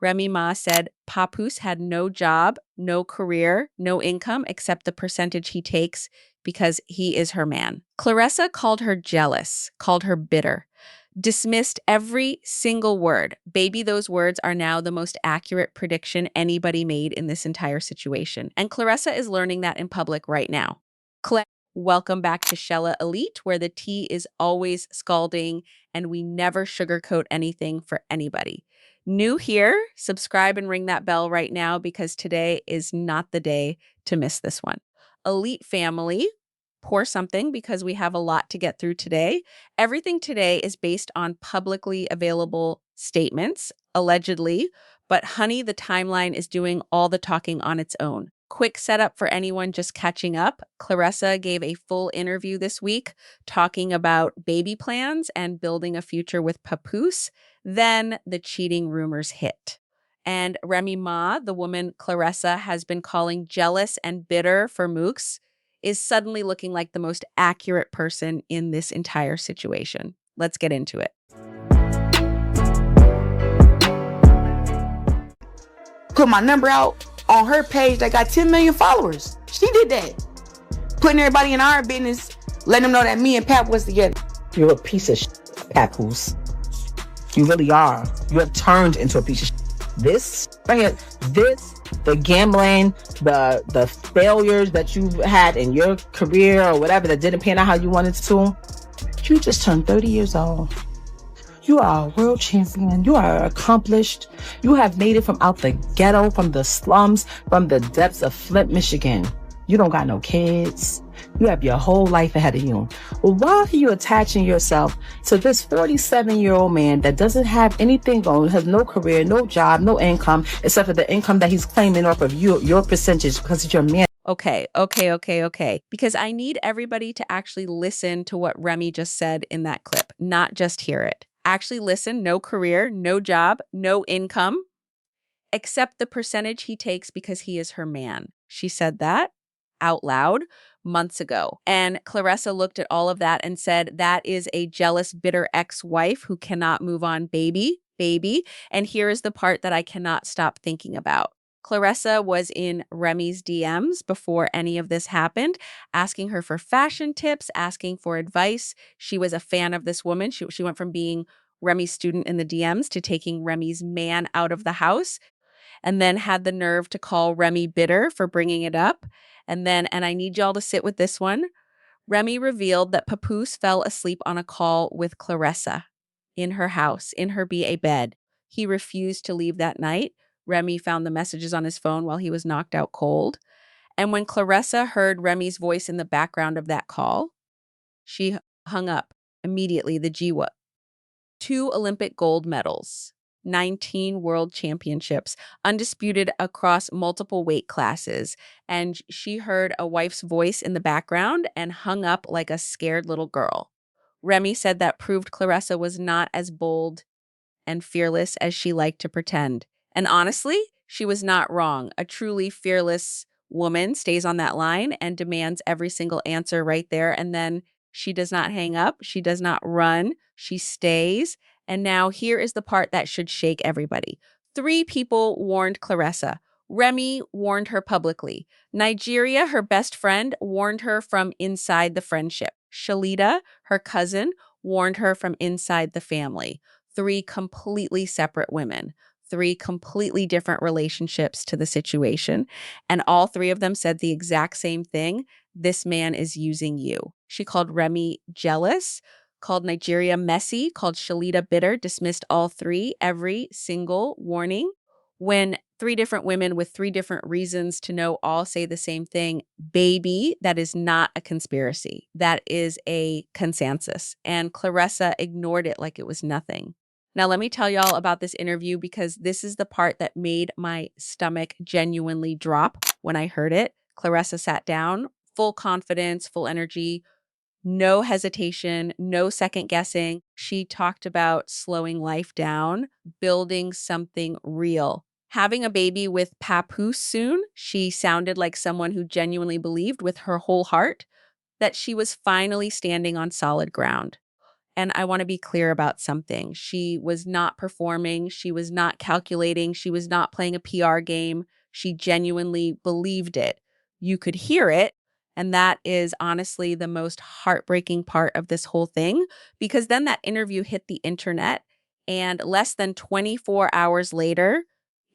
Remy Ma said Papoose had no job, no career, no income except the percentage he takes because he is her man. Claressa called her jealous, called her bitter, dismissed every single word. Baby, those words are now the most accurate prediction anybody made in this entire situation. And Claressa is learning that in public right now. Welcome back to Shella Elite, where the tea is always scalding and we never sugarcoat anything for anybody. New here, subscribe and ring that bell right now because today is not the day to miss this one. Elite family, pour something because we have a lot to get through today. Everything today is based on publicly available statements, allegedly, but honey, the timeline is doing all the talking on its own. Quick setup for anyone just catching up. Claressa gave a full interview this week talking about baby plans and building a future with Papoose. Then the cheating rumors hit. And Remy Ma, the woman Claressa has been calling jealous and bitter for Mooks, is suddenly looking like the most accurate person in this entire situation. Let's get into it. Put my number out on her page that got 10 million followers. She did that. Putting everybody in our business, letting them know that me and Pap was together. You're a piece of shit, Papoose. You really are. You have turned into a piece of shit. This, right here, the gambling, the failures that you've had in your career or whatever that didn't pan out how you wanted to, you just turned 30 years old. You are a world champion. You are accomplished. You have made it from out the ghetto, from the slums, from the depths of Flint, Michigan. You don't got no kids. You have your whole life ahead of you. Well, why are you attaching yourself to this 47-year-old man that doesn't have anything going, has no career, no job, no income, except for the income that he's claiming off of you, your percentage because it's your man? Okay. Because I need everybody to actually listen to what Remy just said in that clip, not just hear it. Actually listen, no career, no job, no income, except the percentage he takes because he is her man. She said that out loud months ago. And Claressa looked at all of that and said, that is a jealous, bitter ex-wife who cannot move on, baby. And here is the part that I cannot stop thinking about. Claressa was in Remy's DMs before any of this happened, asking her for fashion tips, asking for advice. She was a fan of this woman. She went from being Remy's student in the DMs to taking Remy's man out of the house, and then had the nerve to call Remy bitter for bringing it up. And I need y'all to sit with this one, Remy revealed that Papoose fell asleep on a call with Claressa in her house, in her BA bed. He refused to leave that night. Remy found the messages on his phone while he was knocked out cold. And when Claressa heard Remy's voice in the background of that call, she hung up immediately. The Jiwa. 2 Olympic gold medals, 19 world championships, undisputed across multiple weight classes. And she heard a wife's voice in the background and hung up like a scared little girl. Remy said that proved Claressa was not as bold and fearless as she liked to pretend. And honestly, she was not wrong. A truly fearless woman stays on that line and demands every single answer right there. And then she does not hang up. She does not run. She stays. And now here is the part that should shake everybody. 3 people warned Claressa. Remy warned her publicly. Nigeria, her best friend, warned her from inside the friendship. Shalita, her cousin, warned her from inside the family. 3 completely separate women. 3 completely different relationships to the situation. And all 3 of them said the exact same thing. This man is using you. She called Remy jealous, called Nigeria messy, called Shalita bitter, dismissed all 3, every single warning. When 3 different women with 3 different reasons to know all say the same thing, baby, that is not a conspiracy. That is a consensus. And Claressa ignored it like it was nothing. Now, let me tell y'all about this interview because this is the part that made my stomach genuinely drop when I heard it. Claressa sat down, full confidence, full energy, no hesitation, no second guessing. She talked about slowing life down, building something real. Having a baby with Papoose soon, she sounded like someone who genuinely believed with her whole heart that she was finally standing on solid ground. And I want to be clear about something. She was not performing. She was not calculating. She was not playing a PR game. She genuinely believed it. You could hear it. And that is honestly the most heartbreaking part of this whole thing, because then that interview hit the internet. And less than 24 hours later,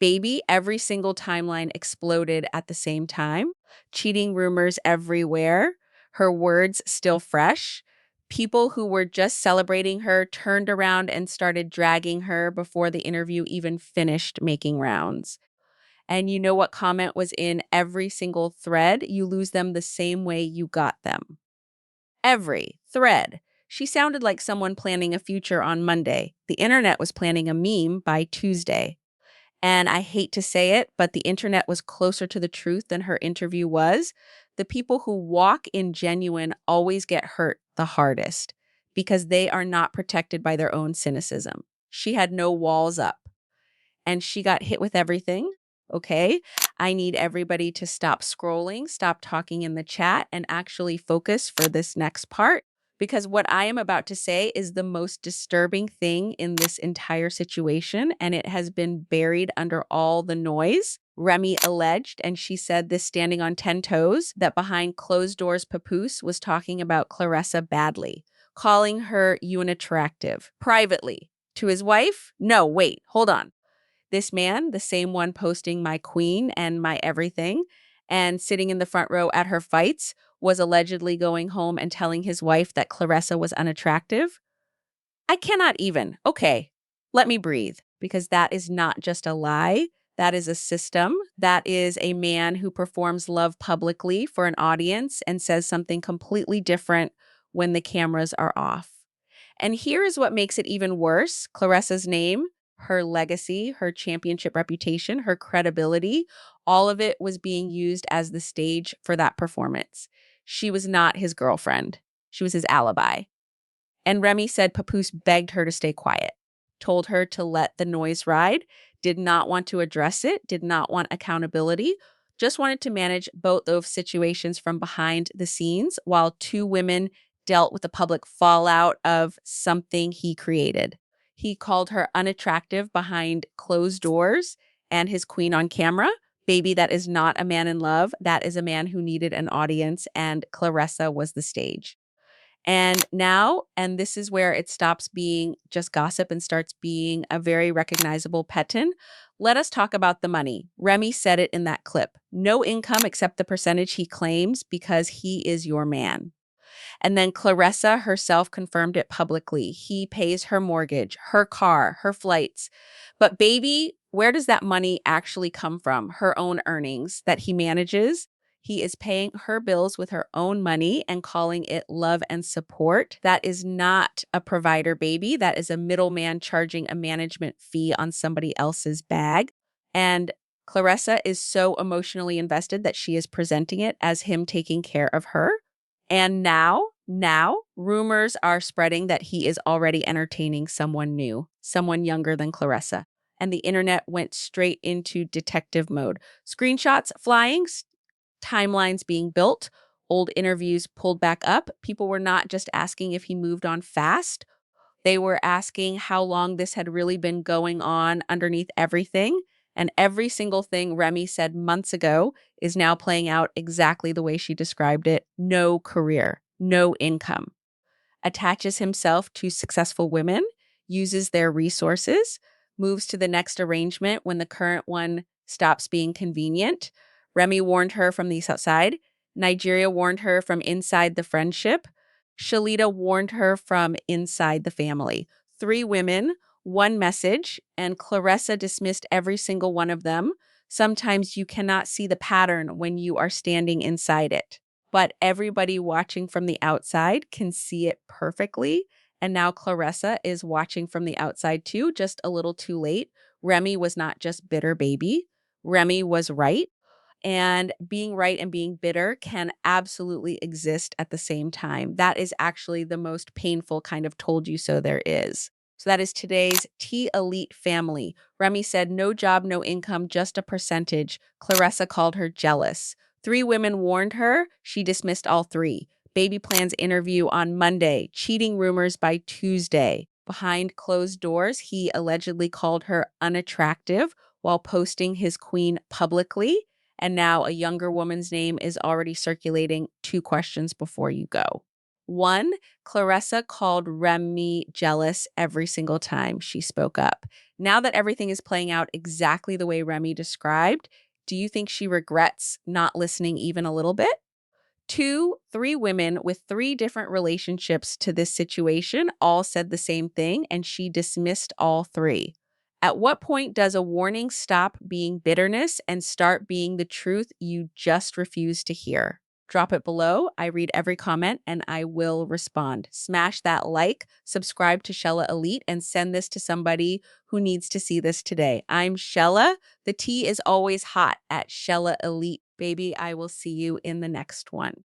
baby, every single timeline exploded at the same time. Cheating rumors everywhere. Her words still fresh. People who were just celebrating her turned around and started dragging her before the interview even finished making rounds. And you know what comment was in every single thread? You lose them the same way you got them. Every thread. She sounded like someone planning a future on Monday. The internet was planning a meme by Tuesday. And I hate to say it, but the internet was closer to the truth than her interview was. The people who walk in genuine always get hurt the hardest because they are not protected by their own cynicism. She had no walls up and she got hit with everything. Okay. I need everybody to stop scrolling, stop talking in the chat, and actually focus for this next part. Because what I am about to say is the most disturbing thing in this entire situation, and it has been buried under all the noise. Remy alleged, and she said this standing on 10 toes, that behind closed doors, Papoose was talking about Claressa badly, calling her unattractive privately. To his wife? No, wait, hold on. This man, the same one posting my queen and my everything and sitting in the front row at her fights, was allegedly going home and telling his wife that Claressa was unattractive. I cannot even. Okay, let me breathe, because that is not just a lie. That is a system. That is a man who performs love publicly for an audience and says something completely different when the cameras are off. And here is what makes it even worse. Claressa's name, her legacy, her championship reputation, her credibility, all of it was being used as the stage for that performance. She was not his girlfriend. She was his alibi. And Remy said Papoose begged her to stay quiet, told her to let the noise ride, did not want to address it, did not want accountability, just wanted to manage both those situations from behind the scenes while two women dealt with the public fallout of something he created. He called her unattractive behind closed doors and his queen on camera. Baby, that is not a man in love. That is a man who needed an audience, and Claressa was the stage. And now, and this is where it stops being just gossip and starts being a very recognizable pattern. Let us talk about the money. Remy said it in that clip. No income except the percentage he claims because he is your man. And then Claressa herself confirmed it publicly. He pays her mortgage, her car, her flights. But baby, where does that money actually come from? Her own earnings that he manages. He is paying her bills with her own money and calling it love and support. That is not a provider, baby. That is a middleman charging a management fee on somebody else's bag. And Claressa is so emotionally invested that she is presenting it as him taking care of her. And now, rumors are spreading that he is already entertaining someone new, someone younger than Claressa. And the internet went straight into detective mode. Screenshots flying, timelines being built, old interviews pulled back up. People were not just asking if he moved on fast. They were asking how long this had really been going on underneath everything. And every single thing Remy said months ago is now playing out exactly the way she described it. No career, no income. Attaches himself to successful women, uses their resources, moves to the next arrangement when the current one stops being convenient. Remy warned her from the outside. Nigeria warned her from inside the friendship. Shalita warned her from inside the family. 3 women, 1 message, and Claressa dismissed every single one of them. Sometimes you cannot see the pattern when you are standing inside it, but everybody watching from the outside can see it perfectly. And now Claressa is watching from the outside too, just a little too late. Remy was not just bitter, baby. Remy was right. And being right and being bitter can absolutely exist at the same time. That is actually the most painful kind of told you so there is. So that is today's T Elite family. Remy said, no job, no income, just a percentage. Claressa called her jealous. 3 women warned her. She dismissed all 3. Baby plans interview on Monday. Cheating rumors by Tuesday. Behind closed doors, he allegedly called her unattractive while posting his queen publicly. And now a younger woman's name is already circulating. 2 questions before you go. 1, Claressa called Remy jealous every single time she spoke up. Now that everything is playing out exactly the way Remy described, do you think she regrets not listening even a little bit? 2, 3 women with 3 different relationships to this situation all said the same thing, and she dismissed all 3. At what point does a warning stop being bitterness and start being the truth you just refuse to hear? Drop it below. I read every comment and I will respond. Smash that like, subscribe to Shella Elite, and send this to somebody who needs to see this today. I'm Shella. The tea is always hot at Shella Elite. Baby, I will see you in the next one.